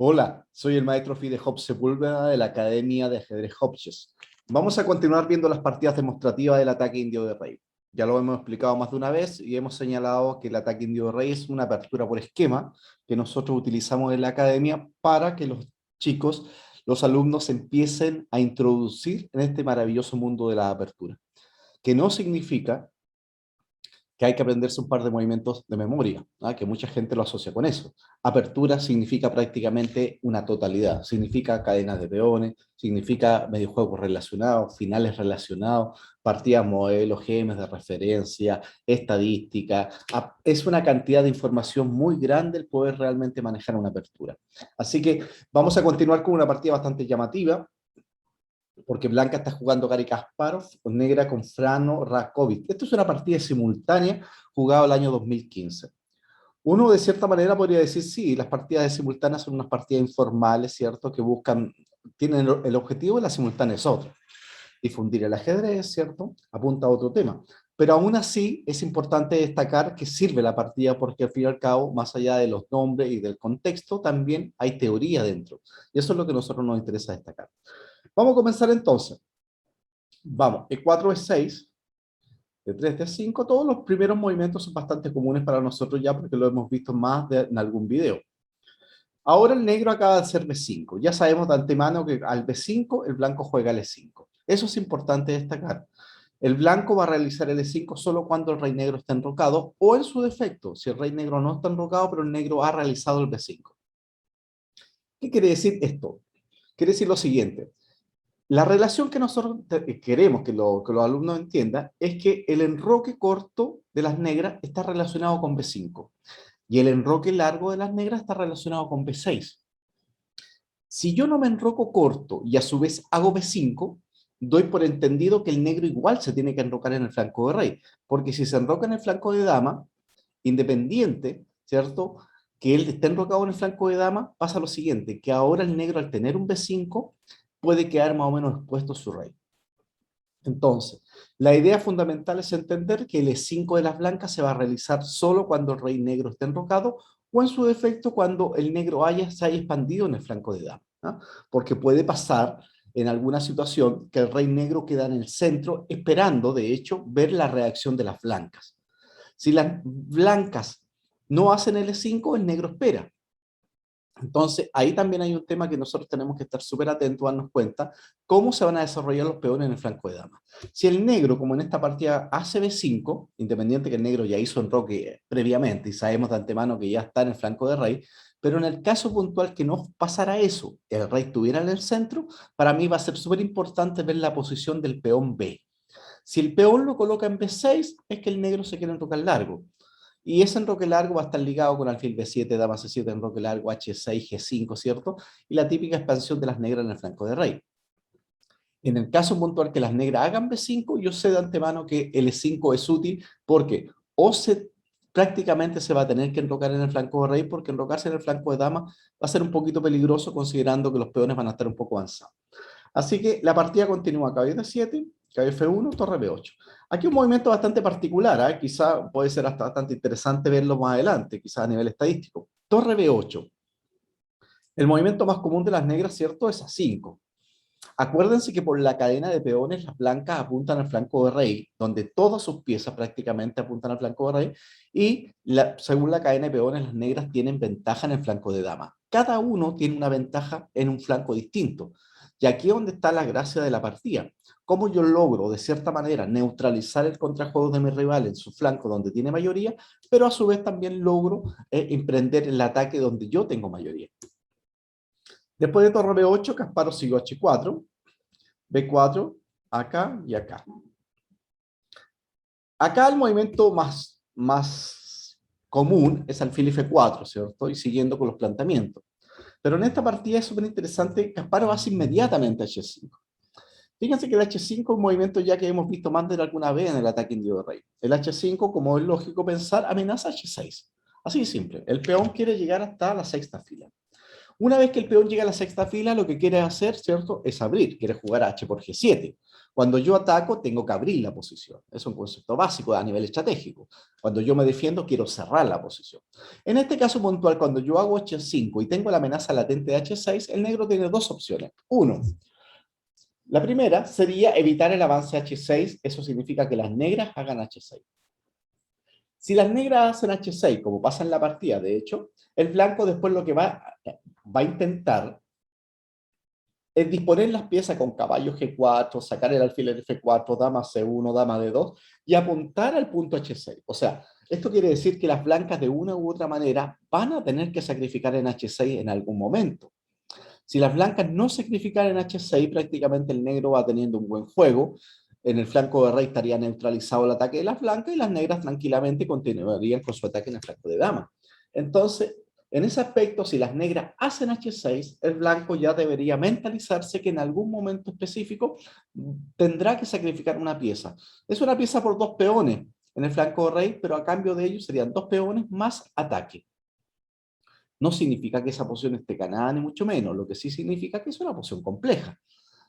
Hola, soy el maestro Fide Hopp Sepúlveda de la Academia de Ajedrez Hopches. Vamos a continuar viendo las partidas demostrativas del ataque indio de rey. Ya lo hemos explicado más de una vez y hemos señalado que el ataque indio de rey es una apertura por esquema que nosotros utilizamos en la academia para que los chicos, los alumnos empiecen a introducir en este maravilloso mundo de la apertura, que no significa que hay que aprenderse un par de movimientos de memoria, ¿ah? Que mucha gente lo asocia con eso. Apertura significa prácticamente una totalidad, significa cadenas de peones, significa mediojuegos relacionados, finales relacionados, partidas modelos, gemas de referencia, estadística. Es una cantidad de información muy grande el poder realmente manejar una apertura. Así que vamos a continuar con una partida bastante llamativa, porque blanca está jugando Gary Kasparov, negra con Frano Rakovic. Esto es una partida simultánea jugada el año 2015. Uno de cierta manera podría decir, sí, las partidas de simultáneas son unas partidas informales, ¿cierto? Que buscan, tienen el objetivo de la simultánea es otro, difundir el ajedrez, ¿cierto? Apunta a otro tema. Pero aún así es importante destacar que sirve la partida porque al fin y al cabo, más allá de los nombres y del contexto, también hay teoría dentro. Y eso es lo que a nosotros nos interesa destacar. Vamos a comenzar entonces. Vamos, E4, E6, D3, D5, todos los primeros movimientos son bastante comunes para nosotros ya porque lo hemos visto más en algún video. Ahora el negro acaba de hacer B5. Ya sabemos de antemano que al B5 el blanco juega el E5. Eso es importante destacar. El blanco va a realizar el E5 solo cuando el rey negro está enrocado o en su defecto, si el rey negro no está enrocado, pero el negro ha realizado el B5. ¿Qué quiere decir esto? Quiere decir lo siguiente. La relación que nosotros queremos que los alumnos entiendan es que el enroque corto de las negras está relacionado con B5 y el enroque largo de las negras está relacionado con B6. Si yo no me enroco corto y a su vez hago B5, doy por entendido que el negro igual se tiene que enrocar en el flanco de rey, porque si se enroca en el flanco de dama, independiente, ¿cierto? Que él esté enrocado en el flanco de dama, pasa lo siguiente, que ahora el negro al tener un B5 puede quedar más o menos expuesto su rey. Entonces, la idea fundamental es entender que el E5 de las blancas se va a realizar solo cuando el rey negro esté enrocado o en su defecto cuando el negro se haya expandido en el flanco de dama, ¿no? Porque puede pasar en alguna situación que el rey negro queda en el centro esperando, de hecho, ver la reacción de las blancas. Si las blancas no hacen el E5, el negro espera. Entonces, ahí también hay un tema que nosotros tenemos que estar súper atentos a darnos cuenta cómo se van a desarrollar los peones en el flanco de dama. Si el negro, como en esta partida, hace B5, independiente que el negro ya hizo enroque previamente y sabemos de antemano que ya está en el flanco de rey, pero en el caso puntual que no pasara eso, el rey estuviera en el centro, para mí va a ser súper importante ver la posición del peón B. Si el peón lo coloca en B6, es que el negro se quiere enrocar largo. Y ese enroque largo va a estar ligado con alfil B7, dama C7, enroque largo, H6, G5, ¿cierto? Y la típica expansión de las negras en el flanco de rey. En el caso puntual que las negras hagan B5, yo sé de antemano que el E5 es útil porque prácticamente se va a tener que enrocar en el flanco de rey porque enrocarse en el flanco de dama va a ser un poquito peligroso considerando que los peones van a estar un poco avanzados. Así que la partida continúa caballo D7, caballo F1, torre B8. Aquí un movimiento bastante particular, ¿eh? Quizá puede ser hasta bastante interesante verlo más adelante, quizá a nivel estadístico. Torre B8. El movimiento más común de las negras, ¿cierto? Es A5. Acuérdense que por la cadena de peones las blancas apuntan al flanco de rey, donde todas sus piezas prácticamente apuntan al flanco de rey, y según la cadena de peones las negras tienen ventaja en el flanco de dama. Cada uno tiene una ventaja en un flanco distinto. Y aquí es donde está la gracia de la partida. Cómo yo logro, de cierta manera, neutralizar el contrajuego de mi rival en su flanco donde tiene mayoría, pero a su vez también logro emprender el ataque donde yo tengo mayoría. Después de torre B8, Kasparov siguió H4, B4, acá y acá. Acá el movimiento más común es alfil F4, ¿cierto? Y siguiendo con los planteamientos. Pero en esta partida es súper interesante, Kasparov hace inmediatamente H5. Fíjense que el H5 es un movimiento ya que hemos visto más de alguna vez en el ataque indio de rey. El H5, como es lógico pensar, amenaza H6. Así de simple. El peón quiere llegar hasta la sexta fila. Una vez que el peón llega a la sexta fila, lo que quiere hacer, ¿cierto?, es abrir, quiere jugar H por G7. Cuando yo ataco, tengo que abrir la posición. Es un concepto básico a nivel estratégico. Cuando yo me defiendo, quiero cerrar la posición. En este caso puntual, cuando yo hago H5 y tengo la amenaza latente de H6, el negro tiene dos opciones. Uno, la primera sería evitar el avance H6, eso significa que las negras hagan H6. Si las negras hacen H6, como pasa en la partida, de hecho, el blanco después lo que va a intentar es disponer las piezas con caballo G4, sacar el alfil F4, dama C1, dama D2 y apuntar al punto H6. O sea, esto quiere decir que las blancas de una u otra manera van a tener que sacrificar en H6 en algún momento. Si las blancas no sacrifican en H6, prácticamente el negro va teniendo un buen juego. En el flanco de rey estaría neutralizado el ataque de las blancas y las negras tranquilamente continuarían con su ataque en el flanco de dama. Entonces, en ese aspecto, si las negras hacen H6, el blanco ya debería mentalizarse que en algún momento específico tendrá que sacrificar una pieza. Es una pieza por dos peones en el flanco de rey, pero a cambio de ello serían dos peones más ataque. No significa que esa posición esté ganada, ni mucho menos. Lo que sí significa que es una posición compleja.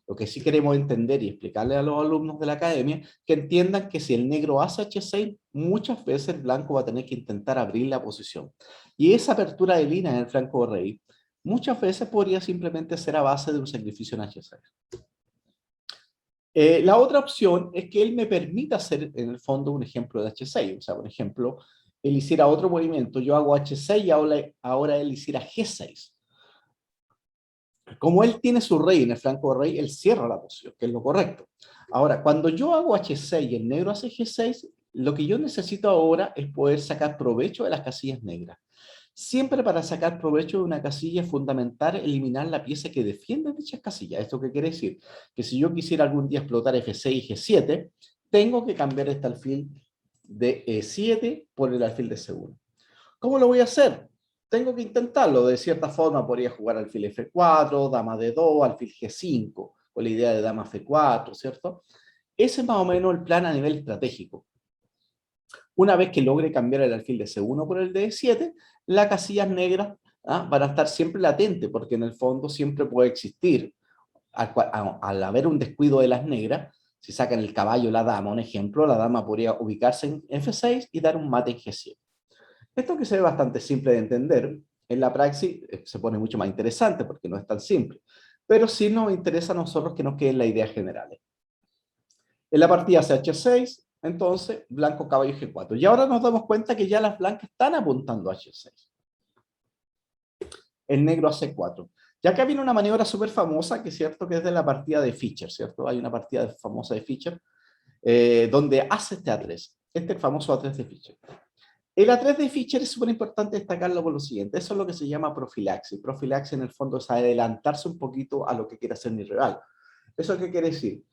Lo que sí queremos entender y explicarle a los alumnos de la academia, que entiendan que si el negro hace H6, muchas veces el blanco va a tener que intentar abrir la posición. Y esa apertura de línea en el flanco de rey, muchas veces podría simplemente ser a base de un sacrificio en H6. La otra opción es que él me permita hacer, en el fondo, un ejemplo de H6. O sea, por ejemplo, él hiciera otro movimiento, yo hago H6 y ahora él hiciera G6. Como él tiene su rey en el flanco de rey, él cierra la posición, que es lo correcto. Ahora, cuando yo hago H6 y el negro hace G6, lo que yo necesito ahora es poder sacar provecho de las casillas negras. Siempre para sacar provecho de una casilla es fundamental eliminar la pieza que defiende dichas casillas. ¿Esto qué quiere decir? Que si yo quisiera algún día explotar F6 y G7, tengo que cambiar este alfil de E7 por el alfil de C1. ¿Cómo lo voy a hacer? Tengo que intentarlo. De cierta forma podría jugar alfil F4, dama D2, alfil G5, con la idea de dama F4, ¿cierto? Ese es más o menos el plan a nivel estratégico. Una vez que logre cambiar el alfil de C1 por el de E7, las casillas negras van a estar siempre latentes, porque en el fondo siempre puede existir, al haber un descuido de las negras, si sacan el caballo o la dama, un ejemplo, la dama podría ubicarse en F6 y dar un mate en G7. Esto que se ve bastante simple de entender, en la praxis se pone mucho más interesante porque no es tan simple. Pero sí nos interesa a nosotros que nos queden las ideas generales. En la partida CH6, entonces, blanco, caballo, G4. Y ahora nos damos cuenta que ya las blancas están apuntando a H6. El negro a C4. Ya acá viene una maniobra súper famosa, que es cierto que es de la partida de Fischer, ¿cierto? Hay una partida famosa de Fischer, donde hace este A3. Este es el famoso A3 de Fischer. El A3 de Fischer es súper importante destacarlo por lo siguiente. Eso es lo que se llama profilaxis. Profilaxis en el fondo es adelantarse un poquito a lo que quiere hacer mi rival. ¿Eso qué quiere decir?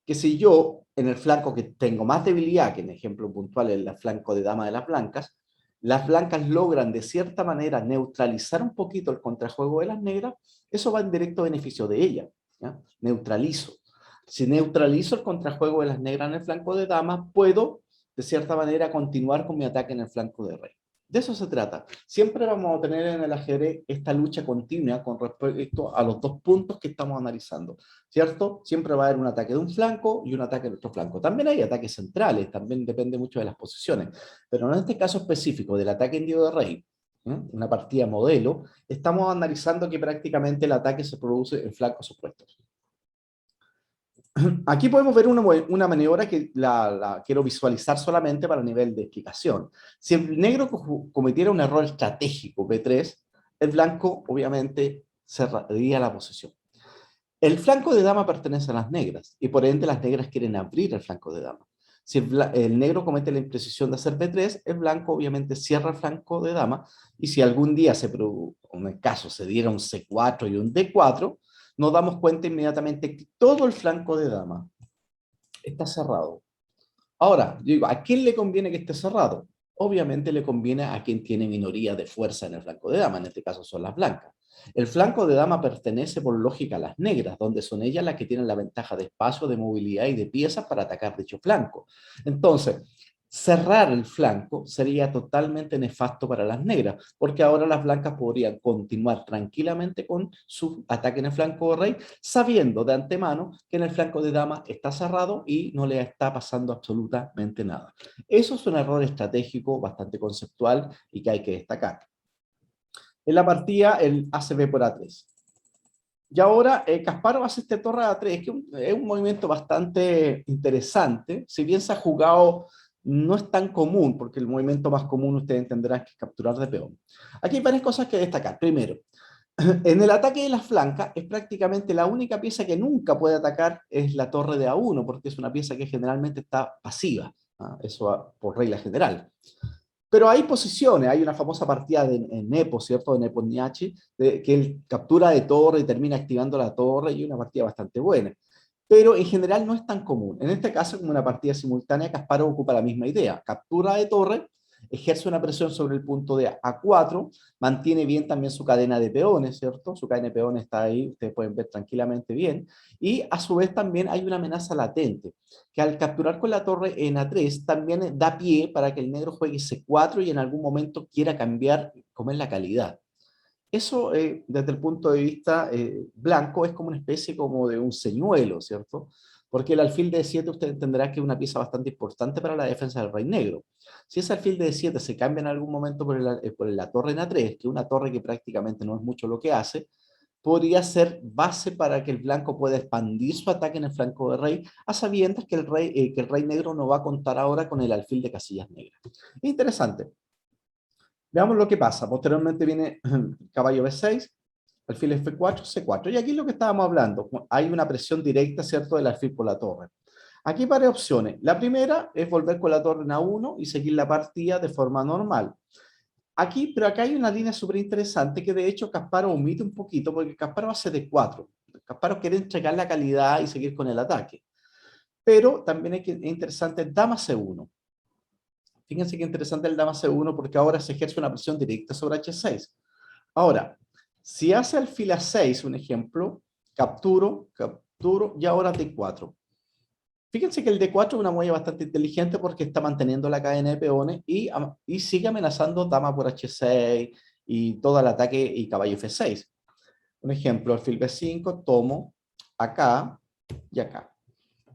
Que si yo en el flanco que tengo más debilidad, que en ejemplo puntual es el flanco de dama de las blancas logran de cierta manera neutralizar un poquito el contrajuego de las negras, eso va en directo beneficio de ella. ¿Ya? Neutralizo. Si neutralizo el contrajuego de las negras en el flanco de dama, puedo de cierta manera continuar con mi ataque en el flanco de rey. De eso se trata. Siempre vamos a tener en el ajedrez esta lucha continua con respecto a los dos puntos que estamos analizando, ¿cierto? Siempre va a haber un ataque de un flanco y un ataque de otro flanco. También hay ataques centrales, también depende mucho de las posiciones, pero en este caso específico del ataque indio de rey, una partida modelo, estamos analizando que prácticamente el ataque se produce en flancos opuestos. Aquí podemos ver una maniobra que la quiero visualizar solamente para nivel de explicación. Si el negro cometiera un error estratégico, B3, el blanco obviamente cerraría la posición. El flanco de dama pertenece a las negras, y por ende las negras quieren abrir el flanco de dama. Si el negro comete la imprecisión de hacer B3, el blanco obviamente cierra el flanco de dama, y si algún día en el caso se diera un C4 y un D4, nos damos cuenta inmediatamente que todo el flanco de dama está cerrado. Ahora, yo digo, ¿a quién le conviene que esté cerrado? Obviamente le conviene a quien tiene minoría de fuerza en el flanco de dama, en este caso son las blancas. El flanco de dama pertenece por lógica a las negras, donde son ellas las que tienen la ventaja de espacio, de movilidad y de piezas para atacar dicho flanco. Entonces, Cerrar el flanco sería totalmente nefasto para las negras, porque ahora las blancas podrían continuar tranquilamente con su ataque en el flanco de rey, sabiendo de antemano que en el flanco de dama está cerrado y no le está pasando absolutamente nada. Eso es un error estratégico bastante conceptual y que hay que destacar. En la partida, el ACB por A3. Y ahora Kasparov hace este torre a 3, que es un movimiento bastante interesante. Si bien se ha jugado, no es tan común, porque el movimiento más común ustedes entenderán que es capturar de peón. Aquí hay varias cosas que destacar. Primero, en el ataque de las flancas es prácticamente la única pieza que nunca puede atacar es la torre de A1, porque es una pieza que generalmente está pasiva. Eso por regla general. Pero hay posiciones, hay una famosa partida en Nepo, ¿cierto? De Nepomniachtchi, que él captura de torre y termina activando la torre, y una partida bastante buena. Pero en general no es tan común. En este caso, como una partida simultánea, Kasparov ocupa la misma idea. Captura de torre, ejerce una presión sobre el punto de A4, mantiene bien también su cadena de peones, ¿cierto? Su cadena de peones está ahí, ustedes pueden ver tranquilamente bien. Y a su vez también hay una amenaza latente, que al capturar con la torre en A3 también da pie para que el negro juegue C4 y en algún momento quiera cambiar como es la calidad. Eso, desde el punto de vista blanco, es como una especie como de un señuelo, ¿cierto? Porque el alfil de E7 usted entenderá que es una pieza bastante importante para la defensa del rey negro. Si ese alfil de E7 se cambia en algún momento por la torre en A3, que es una torre que prácticamente no es mucho lo que hace, podría ser base para que el blanco pueda expandir su ataque en el flanco de rey, a sabiendas que el rey negro no va a contar ahora con el alfil de casillas negras. Interesante. Veamos lo que pasa. Posteriormente viene caballo B6, alfil F4, C4. Y aquí es lo que estábamos hablando. Hay una presión directa, ¿cierto?, del alfil por la torre. Aquí hay varias opciones. La primera es volver con la torre en A1 y seguir la partida de forma normal. Aquí, pero acá hay una línea súper interesante que de hecho Kasparov omite un poquito porque Kasparov hace D4. Kasparov quiere entregar la calidad y seguir con el ataque. Pero también es interesante dama C1. Fíjense qué interesante el dama C1 porque ahora se ejerce una presión directa sobre H6. Ahora, si hace alfil A6, un ejemplo, capturo, capturo y ahora D4. Fíjense que el D4 es una movida bastante inteligente porque está manteniendo la cadena de peones y sigue amenazando dama por H6 y todo el ataque y caballo F6. Un ejemplo, alfil B5, tomo acá y acá.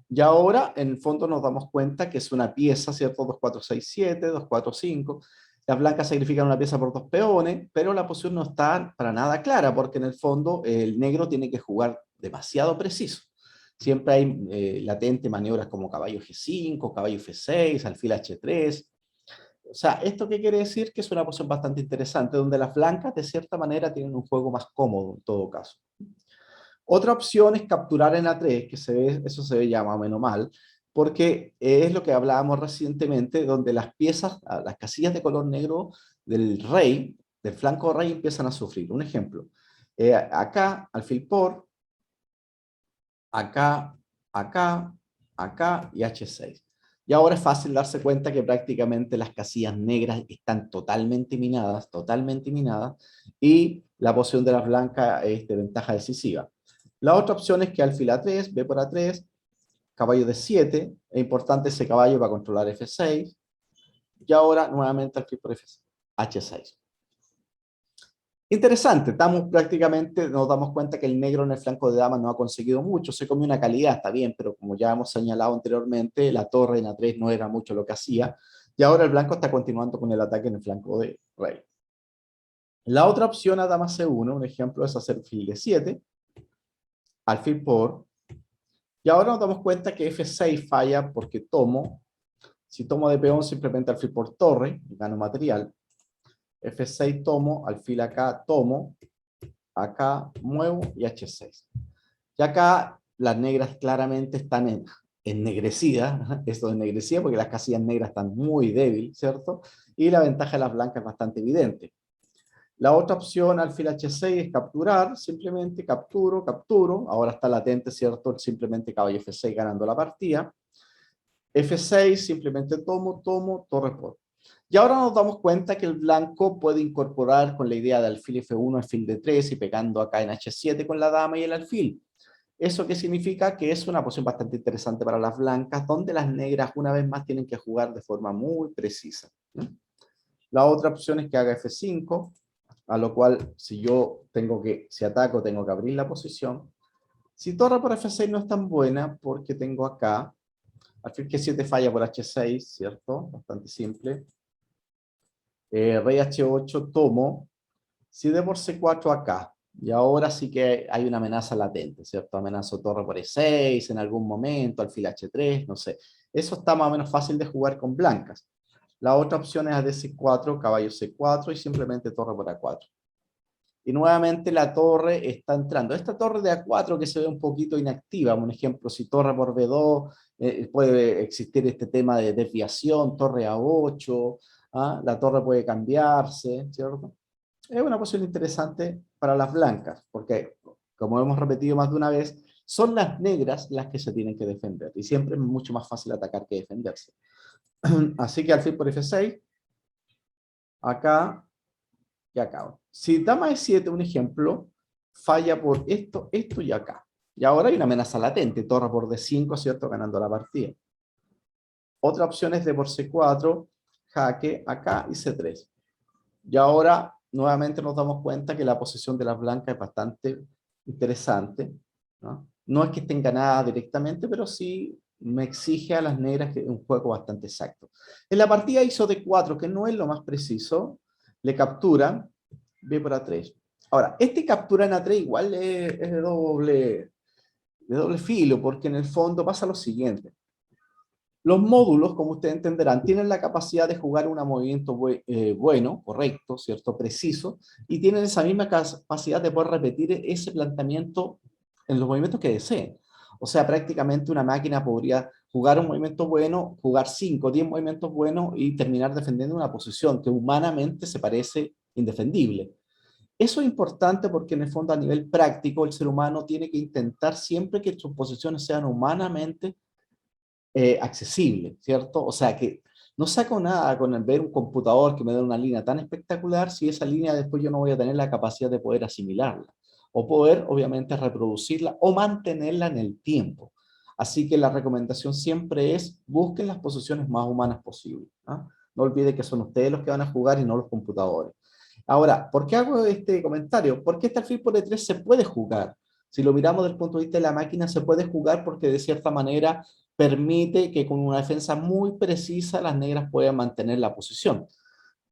Y ahora, en el fondo, nos damos cuenta que es una pieza, ¿cierto? 2, 4, 6, 7, 2, 4, 5. Las blancas sacrifican una pieza por dos peones, pero la posición no está para nada clara, porque en el fondo el negro tiene que jugar demasiado preciso. Siempre hay latente maniobras como caballo G5, caballo F6, alfil H3. O sea, ¿esto qué quiere decir? Que es una posición bastante interesante, donde las blancas, de cierta manera, tienen un juego más cómodo en todo caso. Otra opción es capturar en A3, que eso se ve ya más o menos mal, porque es lo que hablábamos recientemente, donde las piezas, las casillas de color negro del rey, del flanco rey, empiezan a sufrir. Un ejemplo, acá, alfil por, acá, acá, acá y H6. Y ahora es fácil darse cuenta que prácticamente las casillas negras están totalmente minadas, y la posición de las blancas es de ventaja decisiva. La otra opción es que alfil A3, B por A3, caballo D7, es importante ese caballo para controlar F6, y ahora nuevamente alfil por F6, H6. Interesante, nos damos cuenta que el negro en el flanco de dama no ha conseguido mucho, se comió una calidad, está bien, pero como ya hemos señalado anteriormente, la torre en A3 no era mucho lo que hacía, y ahora el blanco está continuando con el ataque en el flanco de rey. La otra opción a dama C1, un ejemplo, es hacer alfil D7, alfil por, y ahora nos damos cuenta que F6 falla porque si tomo de peón simplemente alfil por torre, gano material, F6 tomo, alfil acá tomo, acá muevo y H6. Y acá las negras claramente están ennegrecidas, esto de ennegrecida porque las casillas negras están muy débiles, ¿cierto? Y la ventaja de las blancas es bastante evidente. La otra opción, alfil H6, es capturar, simplemente capturo, capturo, ahora está latente, ¿cierto? Simplemente caballo F6 ganando la partida. F6, simplemente tomo, torre por. Y ahora nos damos cuenta que el blanco puede incorporar con la idea de alfil F1, alfil D3 y pegando acá en H7 con la dama y el alfil. ¿Eso qué significa? Que es una posición bastante interesante para las blancas, donde las negras una vez más tienen que jugar de forma muy precisa, ¿no? La otra opción es que haga F5, a lo cual si ataco tengo que abrir la posición. Si torre por F6 no es tan buena porque tengo acá, alfil G7 falla por H6, ¿cierto? Bastante simple. Rey H8 tomo, si D por C4 acá. Y ahora sí que hay una amenaza latente, ¿cierto? Amenazo torre por E6 en algún momento, alfil H3, no sé. Eso está más o menos fácil de jugar con blancas. La otra opción es AD4, caballo C4 y simplemente torre por A4. Y nuevamente la torre está entrando. Esta torre de A4 que se ve un poquito inactiva, un ejemplo, si torre por B2, puede existir este tema de desviación, torre A8, ¿ah? La torre puede cambiarse, ¿cierto? Es una posición interesante para las blancas, porque, como hemos repetido más de una vez, son las negras las que se tienen que defender, y siempre es mucho más fácil atacar que defenderse. Así que alfil por F6, acá y acá. Si dama E7, un ejemplo, falla por esto, esto y acá. Y ahora hay una amenaza latente, torre por D5, ¿cierto? Ganando la partida. Otra opción es D por C4, jaque acá y C3. Y ahora nuevamente nos damos cuenta que la posición de las blancas es bastante interesante, ¿no? No es que estén ganadas directamente, pero sí me exige a las negras que un juego bastante exacto. En la partida hizo D4, que no es lo más preciso, le capturan, B por A3. Ahora, este captura en A3 igual es de doble filo, porque en el fondo pasa lo siguiente. Los módulos, como ustedes entenderán, tienen la capacidad de jugar un movimiento bueno, correcto, ¿cierto? Preciso, y tienen esa misma capacidad de poder repetir ese planteamiento en los movimientos que deseen. O sea, prácticamente una máquina podría jugar un movimiento bueno, jugar 5 o 10 movimientos buenos y terminar defendiendo una posición que humanamente se parece indefendible. Eso es importante porque en el fondo a nivel práctico el ser humano tiene que intentar siempre que sus posiciones sean humanamente accesible, ¿cierto? O sea que no saco nada con el ver un computador que me dé una línea tan espectacular si esa línea después yo no voy a tener la capacidad de poder asimilarla o poder obviamente reproducirla o mantenerla en el tiempo. Así que la recomendación siempre es busquen las posiciones más humanas posibles, ¿ah? No olviden que son ustedes los que van a jugar y no los computadores. Ahora, ¿por qué hago este comentario? Porque este alfil por E3 se puede jugar. Si lo miramos desde el punto de vista de la máquina, se puede jugar porque de cierta manera permite que con una defensa muy precisa las negras puedan mantener la posición.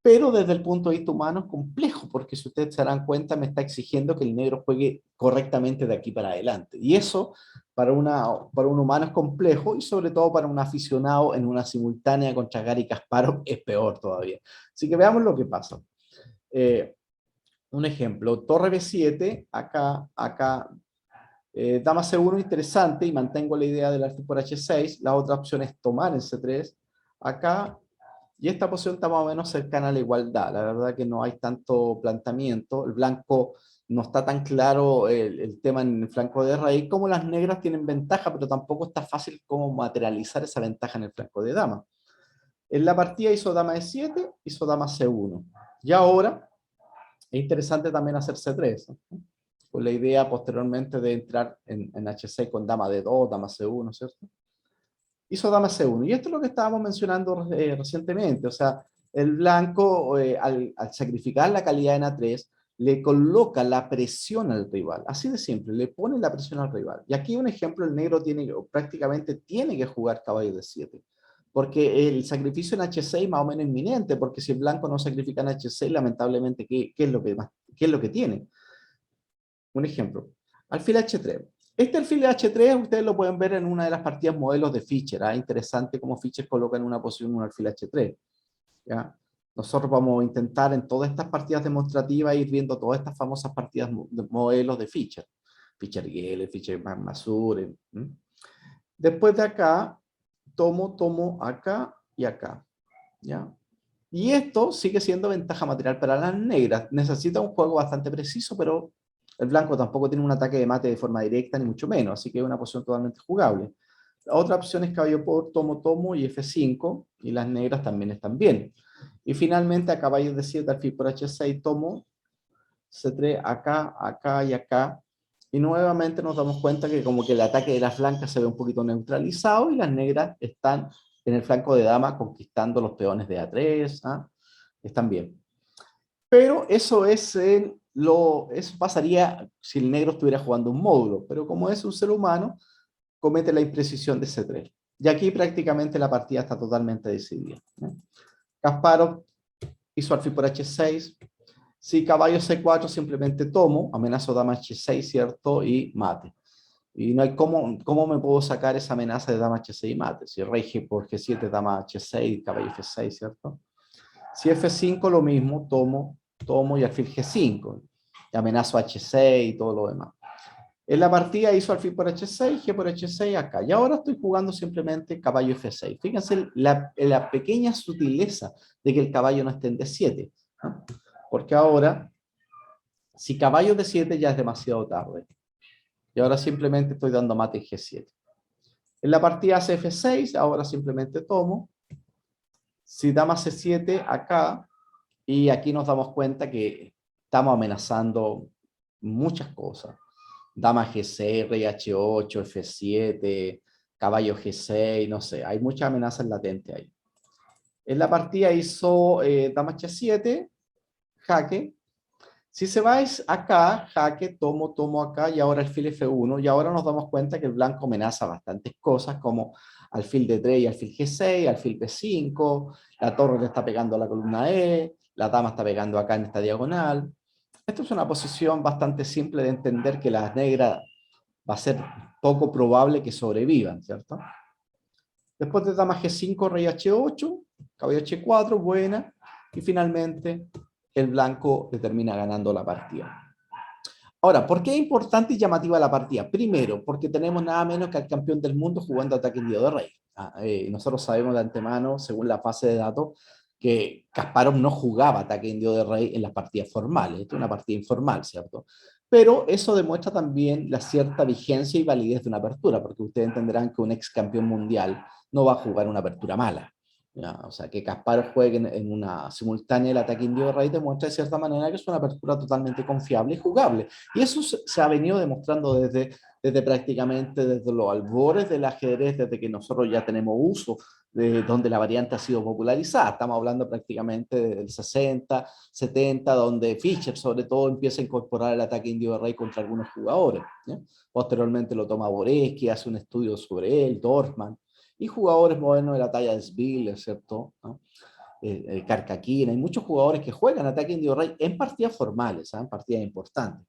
Pero desde el punto de vista humano es complejo, porque si ustedes se darán cuenta, me está exigiendo que el negro juegue correctamente de aquí para adelante. Y eso para un humano es complejo, y sobre todo para un aficionado en una simultánea contra Gary Kasparov es peor todavía. Así que veamos lo que pasa. Eh, un ejemplo, torre B7, acá, dama C1 interesante, y mantengo la idea del alfil por H6. La otra opción es tomar en C3, acá, y esta posición está más o menos cercana a la igualdad. La verdad que no hay tanto planteamiento, el blanco no está tan claro el tema en el flanco de rey, como las negras tienen ventaja, pero tampoco está fácil cómo materializar esa ventaja en el flanco de dama. En la partida hizo dama E7, hizo dama C1, y ahora es interesante también hacer C3, ¿no? Con la idea posteriormente de entrar en H6 con dama D2, dama C1, ¿cierto? Hizo dama C1. Y esto es lo que estábamos mencionando recientemente. O sea, el blanco, al sacrificar la calidad en A3, le coloca la presión al rival. Así de simple, le pone la presión al rival. Y aquí un ejemplo, el negro prácticamente tiene que jugar caballo de 7. Porque el sacrificio en H6 más o menos inminente, porque si el blanco no sacrifica en H6, lamentablemente, ¿qué es lo que tiene? Un ejemplo, alfil H3. Este alfil H3 ustedes lo pueden ver en una de las partidas modelos de Fischer. ¿Ah? Interesante cómo Fischer coloca en una posición un alfil H3. ¿Ya? Nosotros vamos a intentar en todas estas partidas demostrativas ir viendo todas estas famosas partidas de modelos de Fischer. Fischer-Geller, Fischer-Masur. Después de acá, tomo acá y acá. ¿Ya? Y esto sigue siendo ventaja material para las negras. Necesita un juego bastante preciso, pero el blanco tampoco tiene un ataque de mate de forma directa, ni mucho menos, así que es una posición totalmente jugable. La otra opción es caballo por tomo y F5, y las negras también están bien. Y finalmente a caballo de 7, alfil por H6, tomo, C3 acá y acá, Y nuevamente nos damos cuenta que como que el ataque de las blancas se ve un poquito neutralizado y las negras están en el flanco de dama conquistando los peones de A3, ¿ah? Están bien. Pero eso eso pasaría si el negro estuviera jugando un módulo, pero como es un ser humano, comete la imprecisión de C3. Y aquí prácticamente la partida está totalmente decidida, ¿no? Kasparov hizo alfil por H6. Si caballo C4 simplemente tomo, amenazo dama H6, ¿cierto? Y mate. Y no hay cómo me puedo sacar esa amenaza de dama H6 y mate. Si rey G por G7, dama H6, caballo F6, ¿cierto? Si F5 lo mismo, tomo y alfil G5. Y amenazo H6 y todo lo demás. En la partida hizo alfil por H6, G por H6 acá. Y ahora estoy jugando simplemente caballo F6. Fíjense la pequeña sutileza de que el caballo no esté en D7, ¿no? Porque ahora, si caballo D7 ya es demasiado tarde. Y ahora simplemente estoy dando mate en G7. En la partida hace F6, ahora simplemente tomo. Si dama C7 acá, y aquí nos damos cuenta que estamos amenazando muchas cosas. Dama G6, rey H8, F7, caballo G6, no sé, hay muchas amenazas latentes ahí. En la partida hizo dama H7, jaque. Si se vais acá, jaque, tomo acá y ahora alfil F1, y ahora nos damos cuenta que el blanco amenaza bastantes cosas como alfil D3 y alfil G6, alfil B5, la torre le está pegando a la columna E, la dama está pegando acá en esta diagonal. Esto es una posición bastante simple de entender que las negras va a ser poco probable que sobrevivan, ¿cierto? Después de dama G5, rey H8, caballo H4, buena, y finalmente el blanco le termina ganando la partida. Ahora, ¿por qué es importante y llamativa la partida? Primero, porque tenemos nada menos que al campeón del mundo jugando ataque indio de rey. Nosotros sabemos de antemano, según la fase de datos, que Kasparov no jugaba ataque indio de rey en las partidas formales. Esto es una partida informal, ¿cierto? Pero eso demuestra también la cierta vigencia y validez de una apertura, porque ustedes entenderán que un ex campeón mundial no va a jugar una apertura mala. ¿Ya? O sea, que Kasparov juegue en una simultánea el ataque indio de rey demuestra de cierta manera que es una apertura totalmente confiable y jugable. Y eso se ha venido demostrando desde prácticamente desde los albores del ajedrez, desde que nosotros ya tenemos uso de donde la variante ha sido popularizada. Estamos hablando prácticamente del 60, 70, donde Fischer sobre todo empieza a incorporar el ataque indio de rey contra algunos jugadores, ¿ya? Posteriormente lo toma Boreski, hace un estudio sobre él, Dorfman, y jugadores modernos de la talla de Spiller, ¿cierto? ¿No? Karkakin, hay muchos jugadores que juegan ataque indio rey en partidas formales, ¿sabes? En partidas importantes.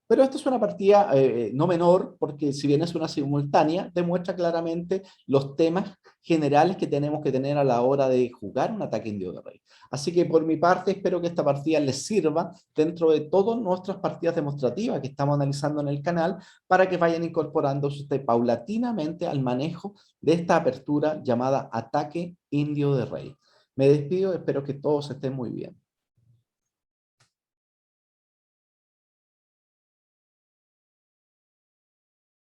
Pero esta es una partida no menor, porque si bien es una simultánea, demuestra claramente los temas generales que tenemos que tener a la hora de jugar un ataque indio de rey. Así que por mi parte espero que esta partida les sirva dentro de todas nuestras partidas demostrativas que estamos analizando en el canal, para que vayan incorporándose paulatinamente al manejo de esta apertura llamada ataque indio de rey. Me despido, espero que todos estén muy bien.